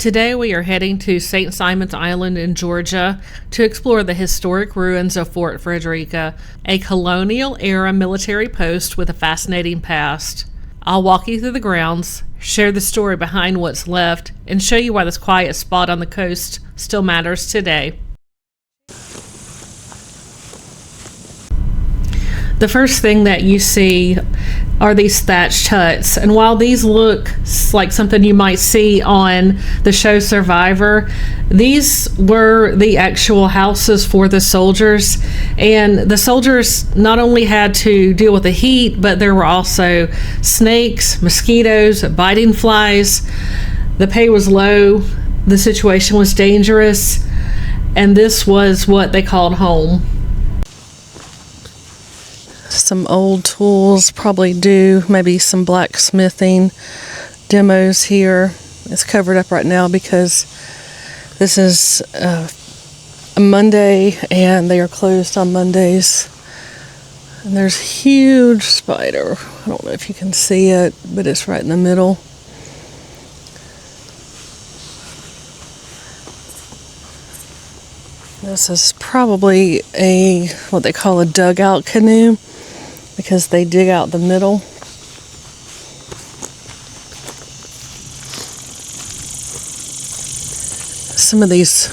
Today we are heading to St. Simon's Island in Georgia to explore the historic ruins of Fort Frederica, a colonial era military post with a fascinating past. I'll walk you through the grounds, share the story behind what's left, and show you why this quiet spot on the coast still matters today. The first thing that you see are these thatched huts, and while these look like something you might see on the show Survivor, these were the actual houses for the soldiers. And the soldiers not only had to deal with the heat, but there were also snakes, mosquitoes, biting flies. The pay was low, the situation was dangerous, and this was what they called home. Some old tools, probably do maybe some blacksmithing demos here. It's covered up right now because this is a Monday and they are closed on Mondays. And there's a huge spider. I don't know if you can see it, but it's right in the middle. This is probably what they call a dugout canoe, because they dig out the middle. Some of these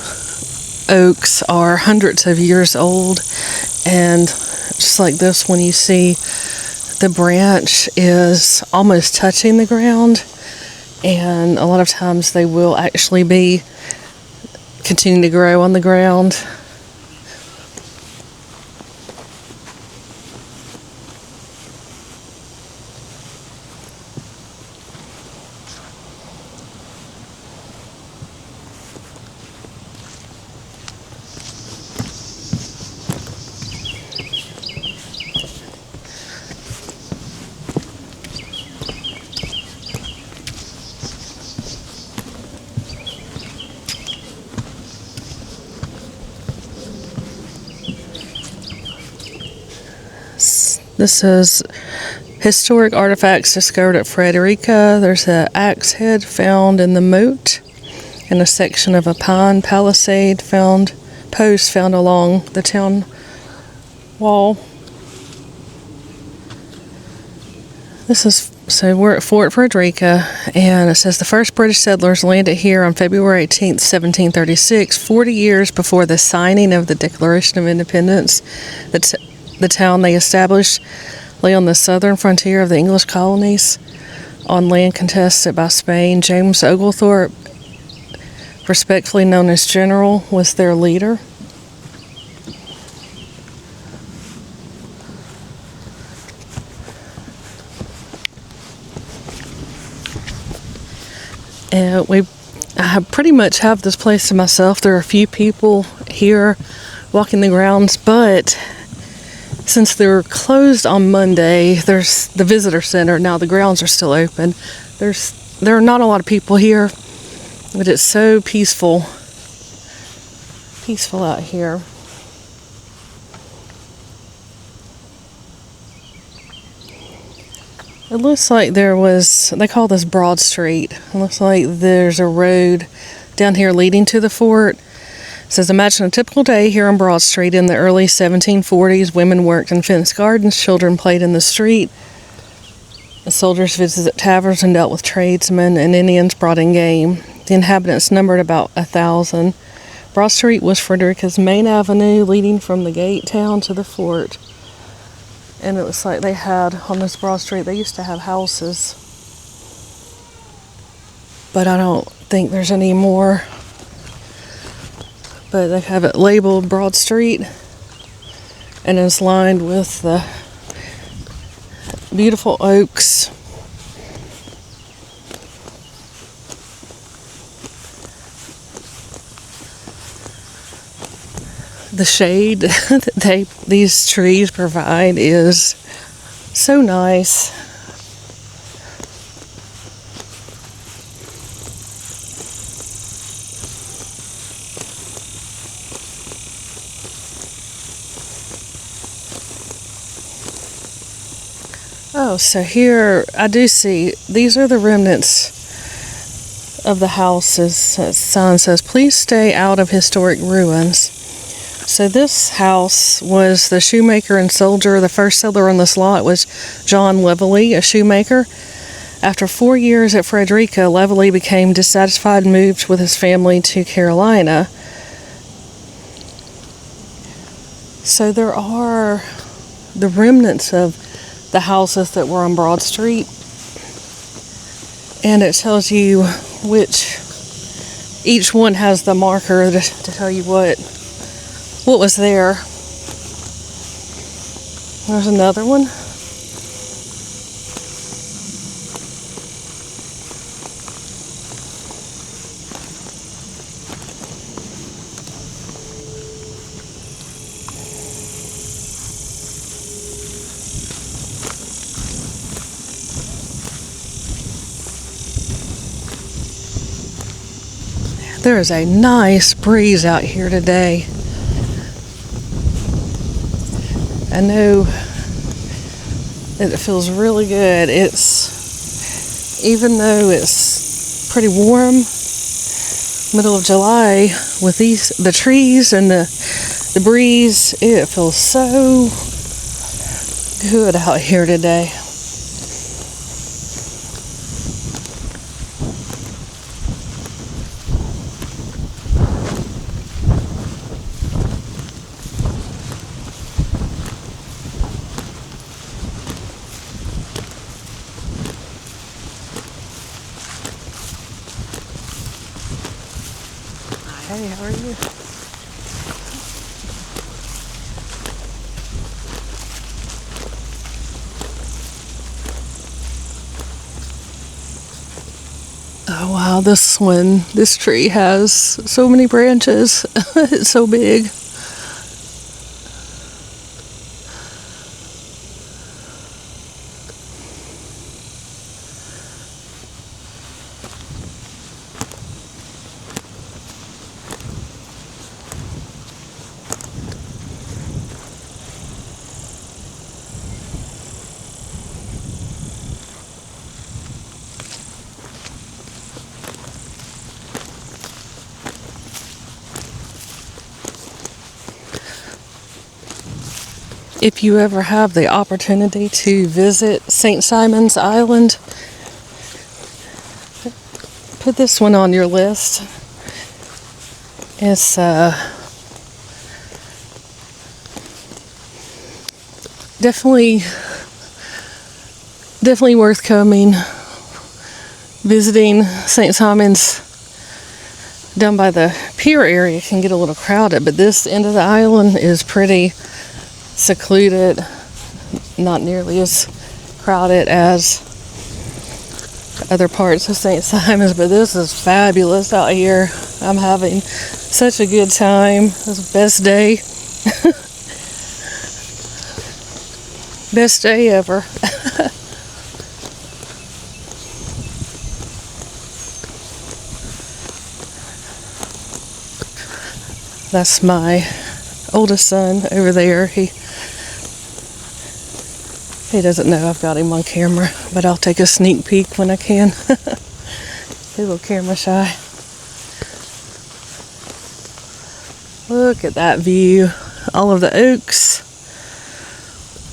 oaks are hundreds of years old, and just like this one, you see the branch is almost touching the ground, and a lot of times they will actually be continuing to grow on the ground. This is historic artifacts discovered at Frederica. There's an axe head found in the moat, and a section of a pine palisade post found along the town wall. So we're at Fort Frederica, and it says the first British settlers landed here on February 18th, 1736, 40 years before the signing of the Declaration of Independence. The town they established lay on the southern frontier of the English colonies on land contested by Spain. James Oglethorpe, respectfully known as General, was their leader. And I pretty much have this place to myself. There are a few people here walking the grounds, but since they're closed on Monday, there's the visitor center. Now the grounds are still open. There are not a lot of people here, but it's so peaceful out here. It looks like they call this Broad Street. It looks like there's a road down here leading to the fort. It says, imagine a typical day here on Broad Street in the early 1740s. Women worked in fenced gardens, children played in the street. The soldiers visited taverns and dealt with tradesmen, and Indians brought in game. The inhabitants numbered about 1,000. Broad Street was Frederica's main avenue leading from the gate town to the fort. And it looks like they had, on this Broad Street, they used to have houses. But I don't think there's any more. But they have it labeled Broad Street, and it's lined with the beautiful oaks. The shade that these trees provide is so nice. Oh, so here I do see these are the remnants of the house is a sign says, "Please stay out of historic ruins." So this house was the shoemaker and soldier. The first settler on this lot was John Leveley, a shoemaker. After 4 years at Frederica, Leveley became dissatisfied and moved with his family to Carolina. So there are the remnants of the houses that were on Broad Street. And it tells you which, each one has the marker to tell you what was there. There's another one. There is a nice breeze out here today. I know that it feels really good. Even though it's pretty warm, middle of July, with the trees and the breeze, it feels so good out here today. Hey, how are you? Oh wow, this tree has so many branches. It's so big. If you ever have the opportunity to visit St. Simon's Island, put this one on your list. It's definitely worth coming, visiting St. Simon's. Down by the pier area, it can get a little crowded, but this end of the island is pretty secluded, not nearly as crowded as other parts of St. Simon's, but this is fabulous out here. I'm having such a good time. It's the best day. Best day ever. That's my oldest son over there. He doesn't know I've got him on camera, but I'll take a sneak peek when I can. He's a little camera shy. Look at that view. All of the oaks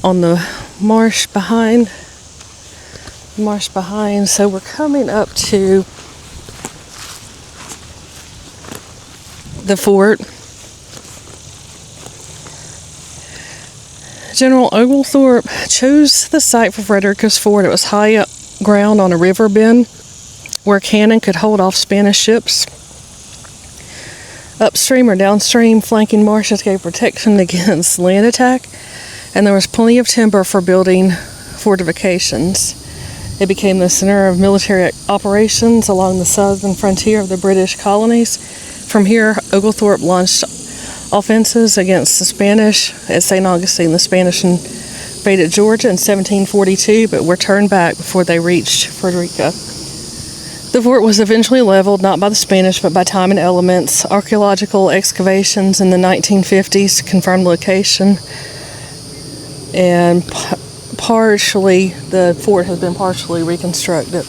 on the marsh behind. So we're coming up to the fort. General Oglethorpe chose the site for Frederica's fort. It was high up ground on a river bend where cannon could hold off Spanish ships. Upstream or downstream flanking marshes gave protection against land attack, and there was plenty of timber for building fortifications. It became the center of military operations along the southern frontier of the British colonies. From here, Oglethorpe launched offenses against the Spanish at St. Augustine. The Spanish invaded Georgia in 1742, but were turned back before they reached Frederica. The fort was eventually leveled, not by the Spanish, but by time and elements. Archaeological excavations in the 1950s confirmed the location, and the fort has been partially reconstructed.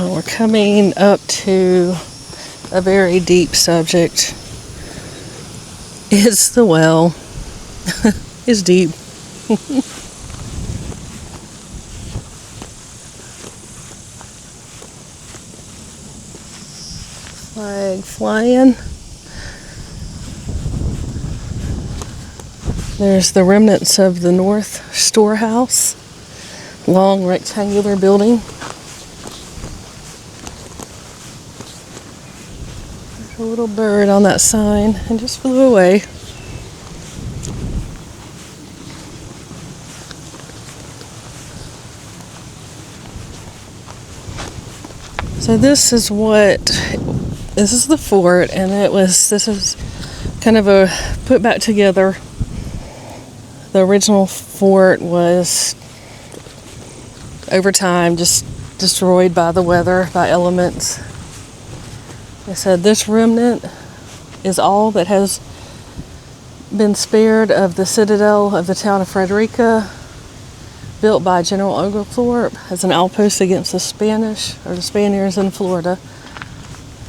We're coming up to a very deep subject. It's the well. It's deep. Flag flying. There's the remnants of the North Storehouse. Long rectangular building. There's a little bird on that sign and just flew away. So this is the fort, and this is kind of a put back together. The original fort was over time just destroyed by the weather, by elements. They said this remnant is all that has been spared of the citadel of the town of Frederica, built by General Oglethorpe as an outpost against the Spaniards in Florida,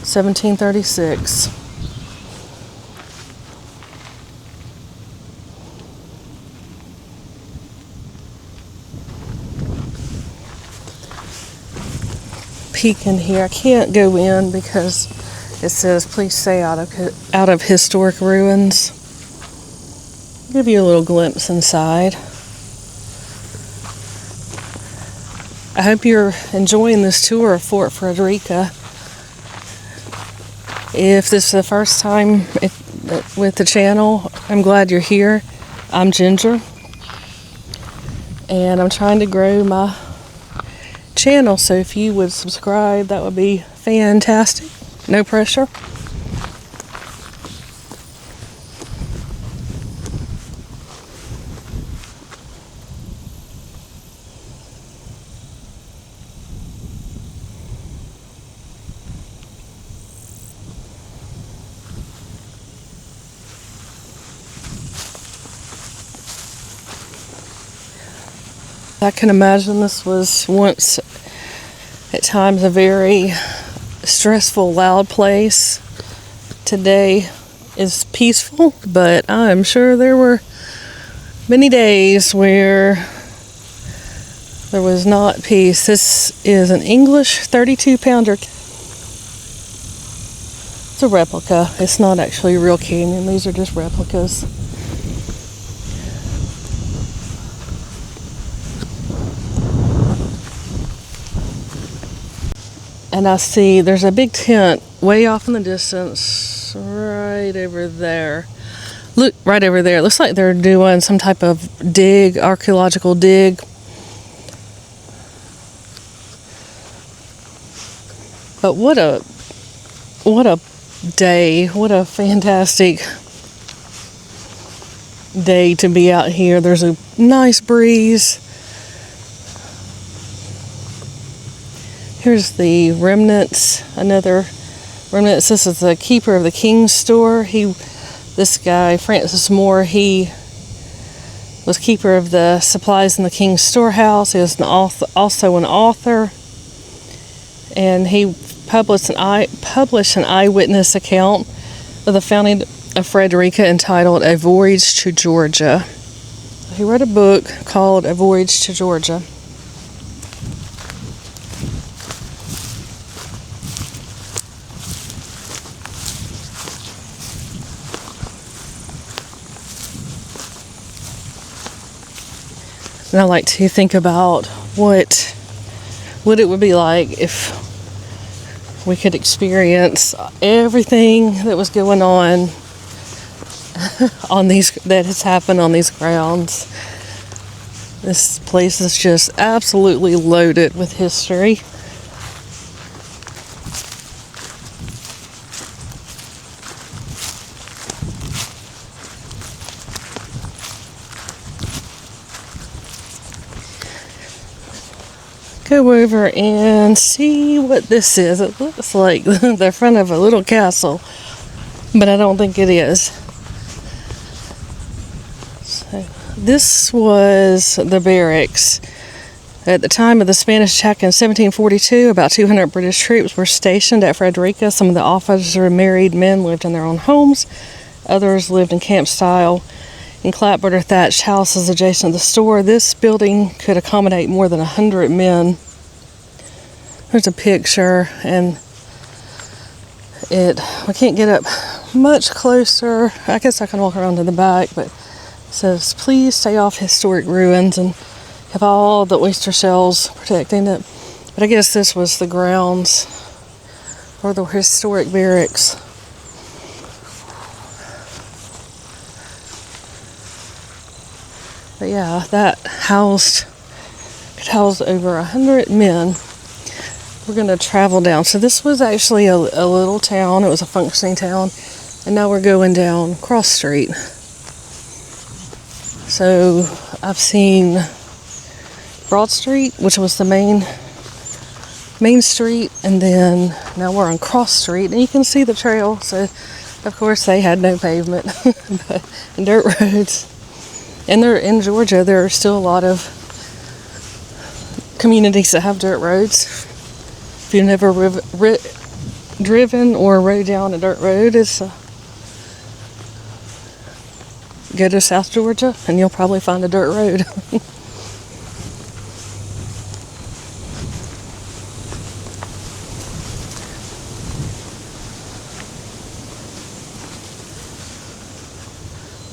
1736. Peek in here. I can't go in because it says please stay out of historic ruins. Give you a little glimpse inside. I hope you're enjoying this tour of Fort Frederica. If this is the first time with the channel, I'm glad you're here. I'm Ginger, and I'm trying to grow my channel, so if you would subscribe, that would be fantastic. No pressure. I can imagine this was once, at times, a very stressful, loud place. Today is peaceful, but I'm sure there were many days where there was not peace. This is an English 32-pounder. It's a replica. It's not actually a real canyon. These are just replicas. And I see there's a big tent way off in the distance, right over there. Look, right over there. It looks like they're doing some type of archaeological dig. But what a day. What a fantastic day to be out here. There's a nice breeze. Here's the remnants, another remnants. This is the keeper of the King's store. This guy, Francis Moore, he was keeper of the supplies in the King's storehouse. He was also an author, and he published an eyewitness account of the founding of Frederica entitled A Voyage to Georgia. He wrote a book called A Voyage to Georgia. And I like to think about what it would be like if we could experience everything that was going on that has happened on these grounds. This place is just absolutely loaded with history. Go over and see what this is. It looks like the front of a little castle, but I don't think it is. So this was the barracks At the time of the Spanish attack in 1742, about 200 British troops were stationed at Frederica. Some of the officers were married men, lived in their own homes. Others lived in camp style in clapboard or thatched houses adjacent to the store. This building could accommodate more than 100 men. There's a picture, and we can't get up much closer. I guess I can walk around to the back, but it says, please stay off historic ruins, and have all the oyster shells protecting it. But I guess this was the grounds for the historic barracks. But yeah, that could house over 100 men. We're gonna travel down. So this was actually a little town. It was a functioning town. And now we're going down Cross Street. So I've seen Broad Street, which was the main street, and then now we're on Cross Street, and you can see the trail. So of course they had no pavement, but dirt roads. And they're in Georgia. There are still a lot of communities that have dirt roads. If you've never driven or rode down a dirt road, go to South Georgia and you'll probably find a dirt road.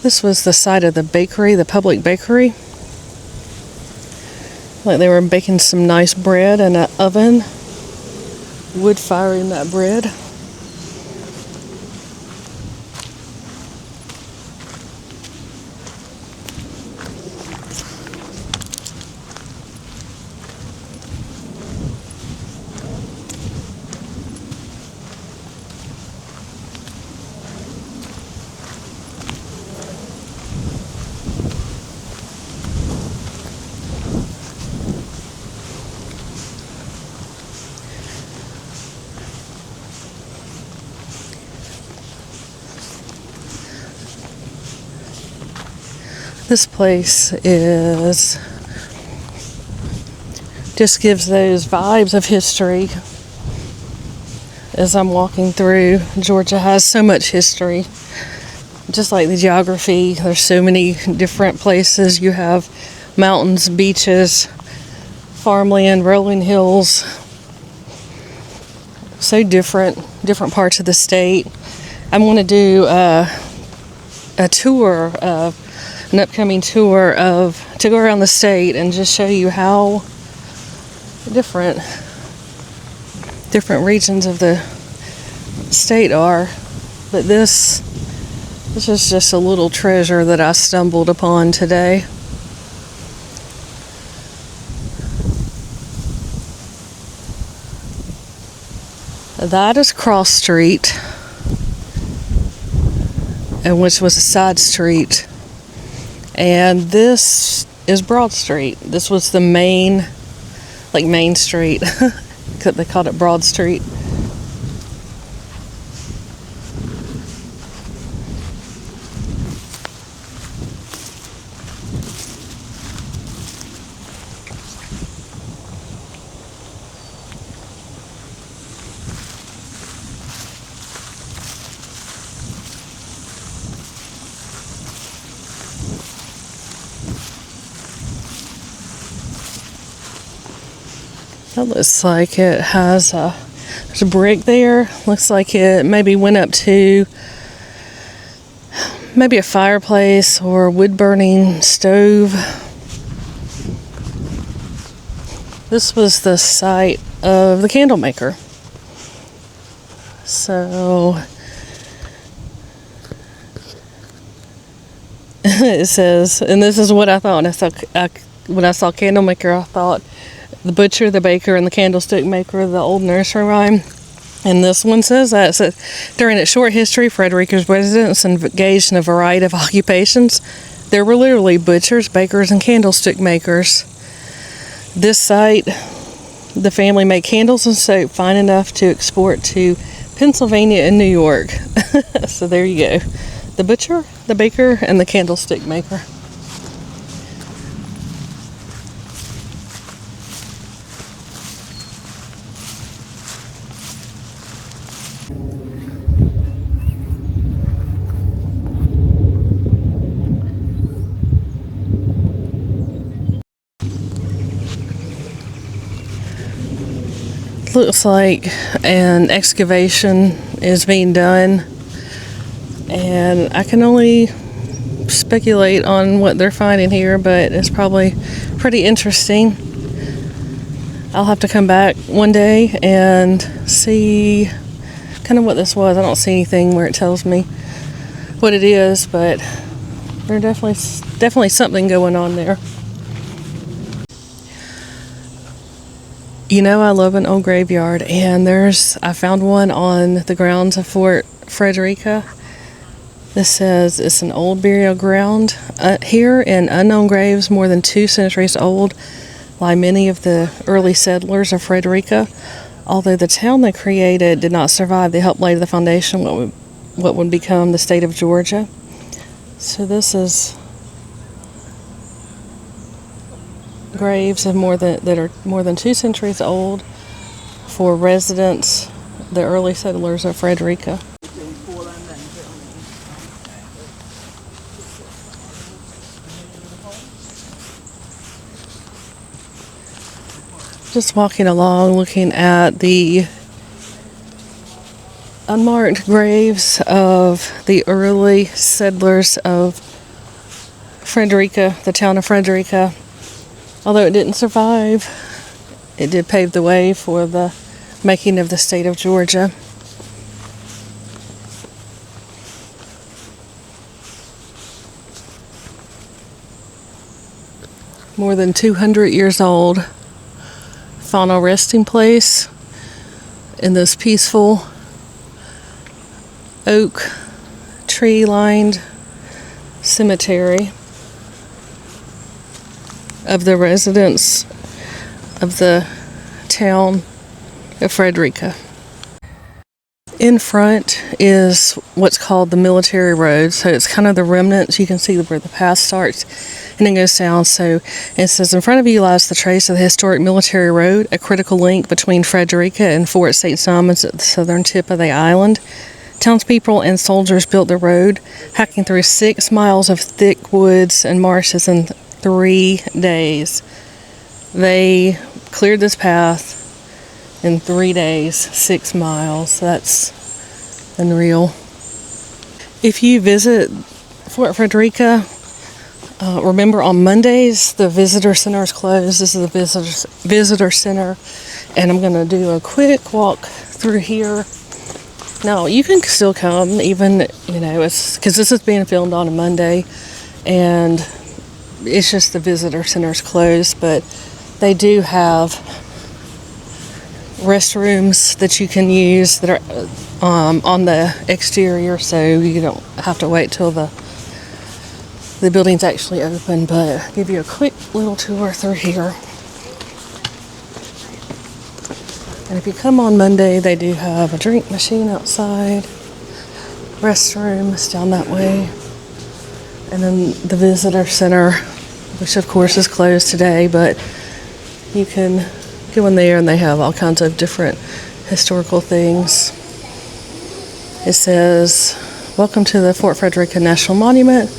This was the site of the bakery, the public bakery. Like they were baking some nice bread in an oven, wood firing that bread. This place just gives those vibes of history. As I'm walking through, Georgia has so much history. Just like the geography, there's so many different places. You have mountains, beaches, farmland, rolling hills. So different parts of the state. I'm going to do a tour of an upcoming tour to go around the state and just show you how different regions of the state are. But this is just a little treasure that I stumbled upon today. That is Cross Street, and which was a side street. And this is Broad Street. This was the main street. They called it Broad Street. That looks like it has there's a brick there. Looks like it maybe went up to maybe a fireplace or a wood burning stove. This was the site of the candle maker. So it says, and this is what I thought when I saw candle maker, I thought the butcher, the baker, and the candlestick maker, the old nursery rhyme. And this one says that. It says, during its short history, Frederica's residents engaged in a variety of occupations. There were literally butchers, bakers, and candlestick makers. This site, the family made candles and soap fine enough to export to Pennsylvania and New York. So there you go. The butcher, the baker, and the candlestick maker. Looks like an excavation is being done, and I can only speculate on what they're finding here, but it's probably pretty interesting. I'll have to come back one day and see kind of what this was. I don't see anything where it tells me what it is, but there's definitely something going on there. You know, I love an old graveyard, and I found one on the grounds of Fort Frederica. This says it's an old burial ground. Here in unknown graves more than 2 centuries old lie many of the early settlers of Frederica. Although the town they created did not survive, they helped lay the foundation what would become the state of Georgia. So this is graves that are more than 2 centuries old for residents, the early settlers of Frederica. Just walking along, looking at the unmarked graves of the early settlers of Frederica, the town of Frederica. Although it didn't survive, it did pave the way for the making of the state of Georgia. More than 200 years old. Final resting place in this peaceful oak tree lined cemetery of the residents of the town of Frederica. In front is what's called the military road, so it's kind of the remnants. You can see where the path starts and then goes down. So it says, in front of you lies the trace of the historic military road, a critical link between Frederica and Fort St. Simons at the southern tip of the island. Townspeople and soldiers built the road, hacking through 6 miles of thick woods and marshes in 3 days. They cleared this path in 3 days, 6 miles. That's unreal. If you visit Fort Frederica, remember on Mondays the visitor center is closed. This is the visitor center, and I'm going to do a quick walk through here. Now you can still come, even it's because this is being filmed on a Monday, and it's just the visitor center is closed, but they do have restrooms that you can use that are on the exterior, so you don't have to wait till the building's actually open. But I'll give you a quick little tour through here. And if you come on Monday, they do have a drink machine outside, restrooms down that way, and then the visitor center, which of course is closed today, but you can go in there and they have all kinds of different historical things. It says, "Welcome to the Fort Frederica National Monument.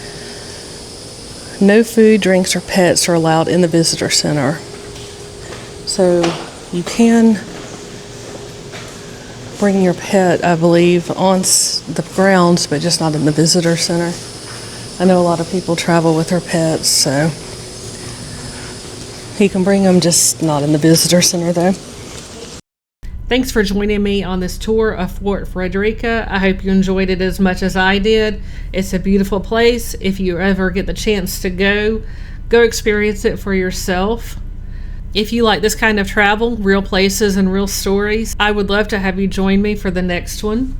No food, drinks, or pets are allowed in the visitor center." So you can bring your pet, I believe, on the grounds, but just not in the visitor center. I know a lot of people travel with their pets, so you can bring them, just not in the visitor center though. Thanks for joining me on this tour of Fort Frederica. I hope you enjoyed it as much as I did. It's a beautiful place. If you ever get the chance to go experience it for yourself. If you like this kind of travel, real places and real stories, I would love to have you join me for the next one.